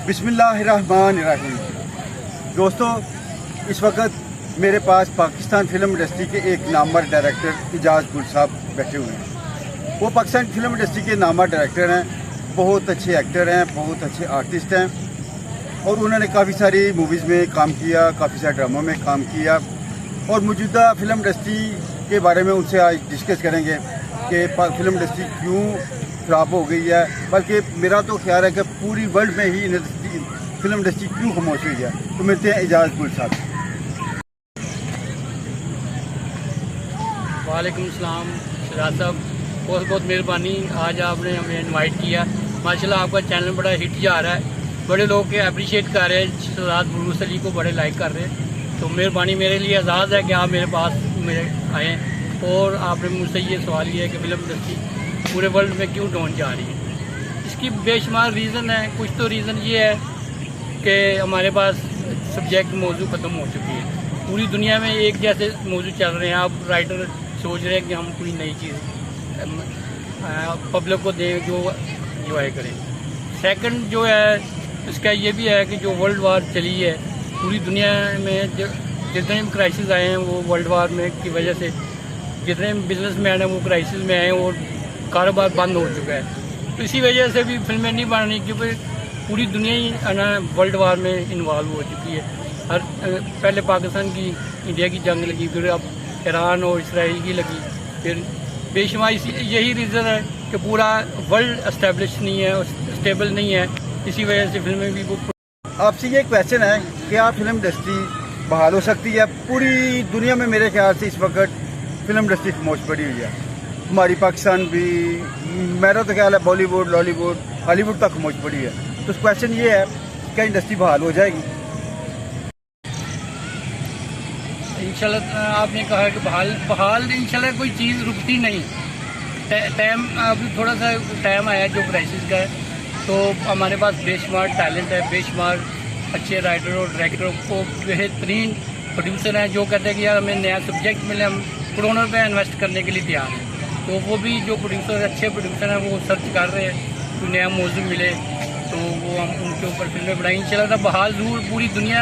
बिस्मिल्लाहिर्रहमानिर्रहीम। दोस्तों, इस वक्त मेरे पास पाकिस्तान फिल्म इंडस्ट्री के एक नामवर डायरेक्टर इजाज़ गुल साहब बैठे हुए हैं। वो पाकिस्तान फिल्म इंडस्ट्री के नामवर डायरेक्टर हैं, बहुत अच्छे एक्टर हैं, बहुत अच्छे आर्टिस्ट हैं और उन्होंने काफ़ी सारी मूवीज़ में काम किया, काफ़ी सारे ड्रामों में काम किया और मौजूदा फिल्म इंडस्ट्री के बारे में उनसे आज डिस्कस करेंगे कि फिल्म इंडस्ट्री क्यों ख़राब हो गई है, बल्कि मेरा तो ख्याल है कि पूरी वर्ल्ड में ही फिल्म इंडस्ट्री क्यों खामोश हुई है। तो मिलते हैं इजाज़ गुल साहब। वालेकुम सलाम शहजाद साहब, बहुत बहुत मेहरबानी, आज आपने हमें इनवाइट किया। माशाल्लाह आपका चैनल बड़ा हिट जा रहा है, बड़े लोग के अप्रिशिएट कर रहे हैं, शहजाद बुलूस अली को बड़े लाइक कर रहे हैं। तो मेहरबानी, मेरे लिए एजाज़ है कि आप मेरे पास मेरे आएँ और आपने मुझसे ये सवाल किया है कि फिल्म इंडस्ट्री पूरे वर्ल्ड में क्यों डाउन जा रही है। इसकी बेशुमार रीज़न है। कुछ तो रीज़न ये है कि हमारे पास सब्जेक्ट मौजू ख़त्म हो चुकी है। पूरी दुनिया में एक जैसे मौजू चल रहे हैं। आप राइटर सोच रहे हैं कि हम कोई नई चीज़ पब्लिक को दें जो इंजॉय करें। सेकंड जो है इसका ये भी है कि जो वर्ल्ड वार चली है पूरी दुनिया में, जितने भी क्राइसिस आए हैं वो वर्ल्ड वार में की वजह से जितने बिजनेसमैन हैं वो क्राइसिस में आए हैं और कारोबार बंद हो चुका है। तो इसी वजह से भी फिल्में नहीं बन रही, क्योंकि पूरी दुनिया ही ना वर्ल्ड वार में इन्वॉल्व हो चुकी है। पहले पाकिस्तान की इंडिया की जंग लगी, फिर अब ईरान और इसराइल की लगी, फिर बेशुमार यही रीज़न है कि पूरा वर्ल्ड एस्टेब्लिश नहीं है, स्टेबल नहीं है। इसी वजह से फिल्में भी वो। आपसे ये क्वेश्चन है कि आप फिल्म इंडस्ट्री बहाल हो सकती है। पूरी दुनिया में मेरे ख्याल से इस वक्त फिल्म इंडस्ट्री खामोश पड़ी हुई है। हमारी पाकिस्तान भी, मेरा तो ख्याल है बॉलीवुड, लॉलीवुड, हॉलीवुड तक खामोश पड़ी है। तो क्वेश्चन ये है क्या इंडस्ट्री बहाल हो जाएगी? इंशाल्लाह आपने कहा कि बहाल इंशाल्लाह कोई चीज़ रुकती नहीं। टाइम अभी थोड़ा सा टाइम आया जो क्राइसिस का है, तो हमारे पास बेशुमार टैलेंट है, बेशुमार अच्छे राइटर और डायरेक्टरों को बेहतरीन प्रोड्यूसर हैं जो कहते हैं कि यार हमें नया सब्जेक्ट मिले, हम करोड़ों रुपये इन्वेस्ट करने के लिए तैयार हैं। तो वो भी जो प्रोड्यूसर अच्छे प्रोड्यूसर हैं वो सर्च कर रहे हैं, कोई नया मौजू मिले तो वो हम उनके ऊपर फिल्में बनाएंगे इंशाल्लाह। बहाल ज़रूर पूरी दुनिया,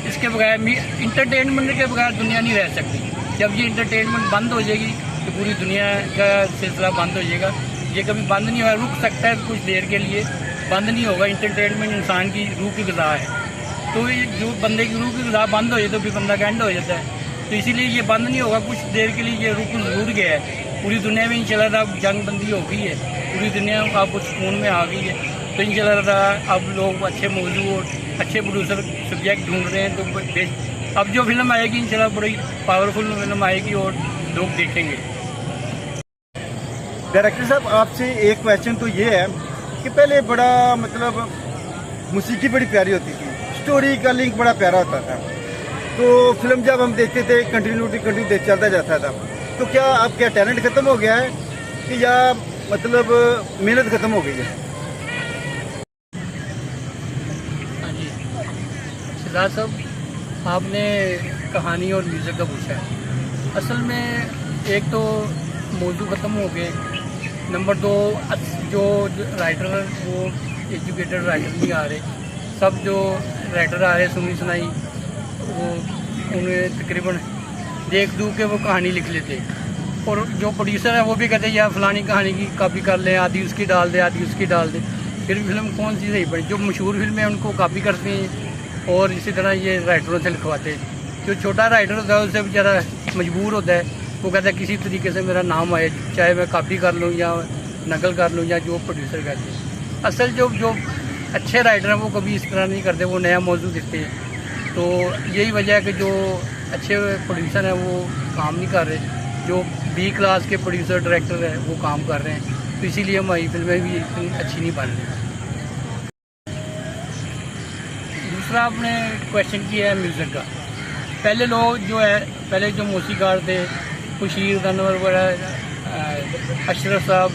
इसके बगैर इंटरटेनमेंट के बगैर दुनिया नहीं रह सकती। जब ये इंटरटेनमेंट बंद हो जाएगी तो पूरी दुनिया का सिलसिला बंद हो जाएगा। ये कभी बंद नहीं होगा, रुक सकता है कुछ देर के लिए, बंद नहीं होगा। इंटरटेनमेंट इंसान की रूह की ग़िज़ा है, तो ये जो बंदे की रूह की ग़िज़ा बंद हो जाए तो फिर बंदा का एंड हो जाता है। तो इसीलिए ये बंद नहीं होगा, कुछ देर के लिए ये रुक ज़रूर गया है। पूरी दुनिया में इंशाल्लाह अब जंग बंदी हो गई है, पूरी दुनिया अब सुकून में आ गई है। तो इंशाल्लाह अब लोग अच्छे मौजू और अच्छे प्रोड्यूसर सब्जेक्ट ढूंढ रहे हैं। तो अब जो फिल्म आएगी इंशाल्लाह बड़ी पावरफुल फिल्म आएगी और लोग देखेंगे। डायरेक्टर साहब, आपसे एक क्वेश्चन तो ये है कि पहले बड़ा मतलब मौसीकी बड़ी प्यारी होती थी, स्टोरी का लिंक बड़ा प्यारा होता था, तो फिल्म जब हम देखते थे कंटिन्यू चलता जाता था। तो क्या अब क्या टैलेंट ख़त्म हो गया है कि या मतलब मेहनत ख़त्म हो गई है? हाँ जी शहजाद साहब, आपने कहानी और म्यूज़िक का पूछा है। असल में एक तो मौजू ख़त्म हो गए, नंबर दो जो राइटर वो एजुकेटेड राइटर नहीं आ रहे। सब जो राइटर आ रहे सुनी सुनाई वो उन्हें तकरीबन देख दूँ के वो कहानी लिख लेते, और जो प्रोड्यूसर है वो भी कहते हैं यार फलानी कहानी की कॉपी कर लें, आधी उसकी डाल दे, आधी उसकी डाल दे, फिर फिल्म कौन सी सही बनी। जो मशहूर फिल्में हैं उनको कॉपी करते हैं और इसी तरह ये राइटरों से लिखवाते हैं। जो छोटा राइटर होता है उससे बेचारा मजबूर होता है, वो कहता है किसी तरीके से मेरा नाम आए, चाहे मैं कॉपी कर लूँ या नकल कर लूँ या जो प्रोड्यूसर कहते हैं। असल जो अच्छे राइटर हैं वो कभी इस तरह नहीं करते, वो नया मौजू देते हैं। तो यही वजह है कि जो अच्छे प्रोड्यूसर हैं वो काम नहीं कर रहे, जो बी क्लास के प्रोड्यूसर डायरेक्टर हैं वो काम कर रहे हैं। तो इसीलिए हमारी फिल्में भी इतनी अच्छी नहीं बन रही। दूसरा आपने क्वेश्चन किया है म्यूज़िक का। पहले लोग जो है, पहले जो मौसीकार थे खुशीर अनवर वगैरह, अशरफ साहब,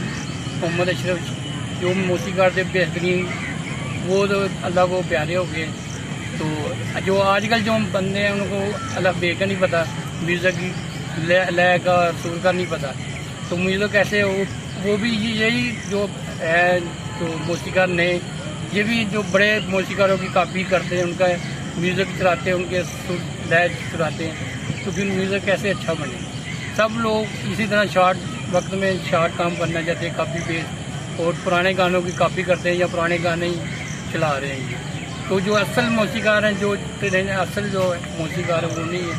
मोहम्मद अशरफ, जो मौसीकार थे बेहतरीन, वो तो अल्लाह को प्यारे हो गए। तो जो आजकल जो बंदे हैं उनको अल्लाह बे का नहीं पता, म्यूज़िक की लय का सुर का नहीं पता। तो म्यूज़िक कैसे वो भी यही जो है जो मौसीकार नए ये भी जो बड़े मौसीकारों की कॉपी करते हैं, उनका म्यूज़िक चलाते हैं, उनके लैज चलाते हैं, तो फिर म्यूज़िक कैसे अच्छा बने। सब लोग इसी तरह शॉर्ट वक्त में शॉर्ट काम करना चाहते हैं, कॉपी पेस्ट, और पुराने गानों की कॉपी करते हैं या पुराने गाने ही चला रहे हैं ये। तो जो असल मौसीकार हैं, जो असल जो मौसीकार है वो नहीं है,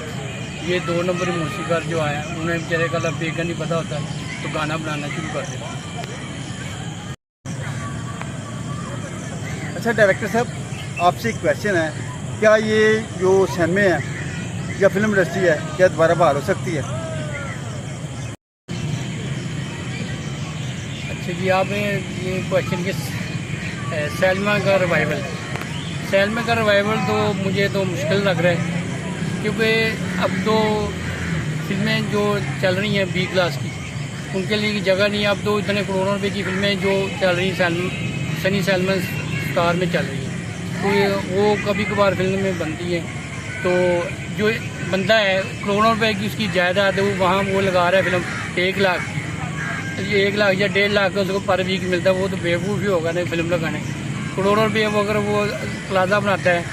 ये 2 नंबर मौसीकार जो आया, उन्हें बेचारे का लफ्ज़ नहीं पता होता तो गाना बनाना शुरू कर देते। अच्छा डायरेक्टर साहब, आपसे एक क्वेश्चन है, क्या ये जो सिनेमे है या फिल्म इंडस्ट्री है, क्या दोबारा बहाल हो सकती है? अच्छा जी, आप ये क्वेश्चन के सैलमा का रिवाइवल तो मुझे तो मुश्किल लग रहा है, क्योंकि अब तो फिल्में जो चल रही हैं बी क्लास की, उनके लिए जगह नहीं है। अब तो इतने करोड़ों रुपए की फिल्में जो चल रही सनी सैलमन स्टार में चल रही हैं, तो वो कभी कभार फिल्म में बनती है। तो जो बंदा है, करोड़ों रुपए की उसकी जायदाद है, वो वहाँ वो लगा रहा है फिल्म 1 लाख, 1 लाख या 1.5 लाख का उसको पर वीक मिलता है, वो तो बेवकूफ़ ही होगा नहीं फिल्म लगाने। करोड़ों रुपये वो अगर वो प्लाजा बनाता है,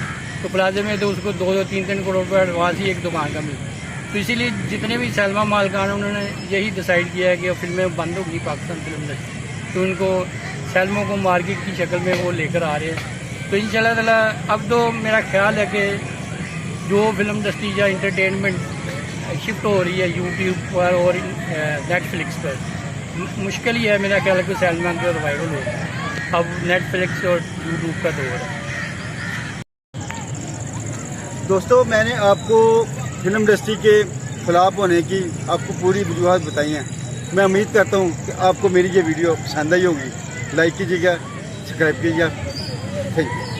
तो प्लाजे में तो उसको 2-3 करोड़ रुपये एडवांस ही एक दुकान का मिलता है। तो इसीलिए जितने भी सैलमा मालिकान उन्होंने यही डिसाइड किया है कि फिल्में बंद होगी पाकिस्तान फिल्म इंडस्ट्री, तो उनको सैलमों को मार्केट की शक्ल में वो लेकर आ रहे हैं। तो इंशाल्लाह ताला अब तो मेरा ख्याल है कि जो फिल्म इंडस्ट्री या इंटरटेनमेंट शिफ्ट हो रही है यूट्यूब पर और नेटफ्लिक्स पर, मुश्किल ही है मेरा ख्याल है कि सैलमा का रिवाइवल हो। अब नेटफ्लिक्स और यूट्यूब का दौर है। दोस्तों, मैंने आपको फिल्म इंडस्ट्री के खिलाफ होने की आपको पूरी वजूहत बताई हैं। मैं उम्मीद करता हूँ कि आपको मेरी ये वीडियो पसंद आई होगी। लाइक कीजिएगा, सब्सक्राइब कीजिएगा। Thank you.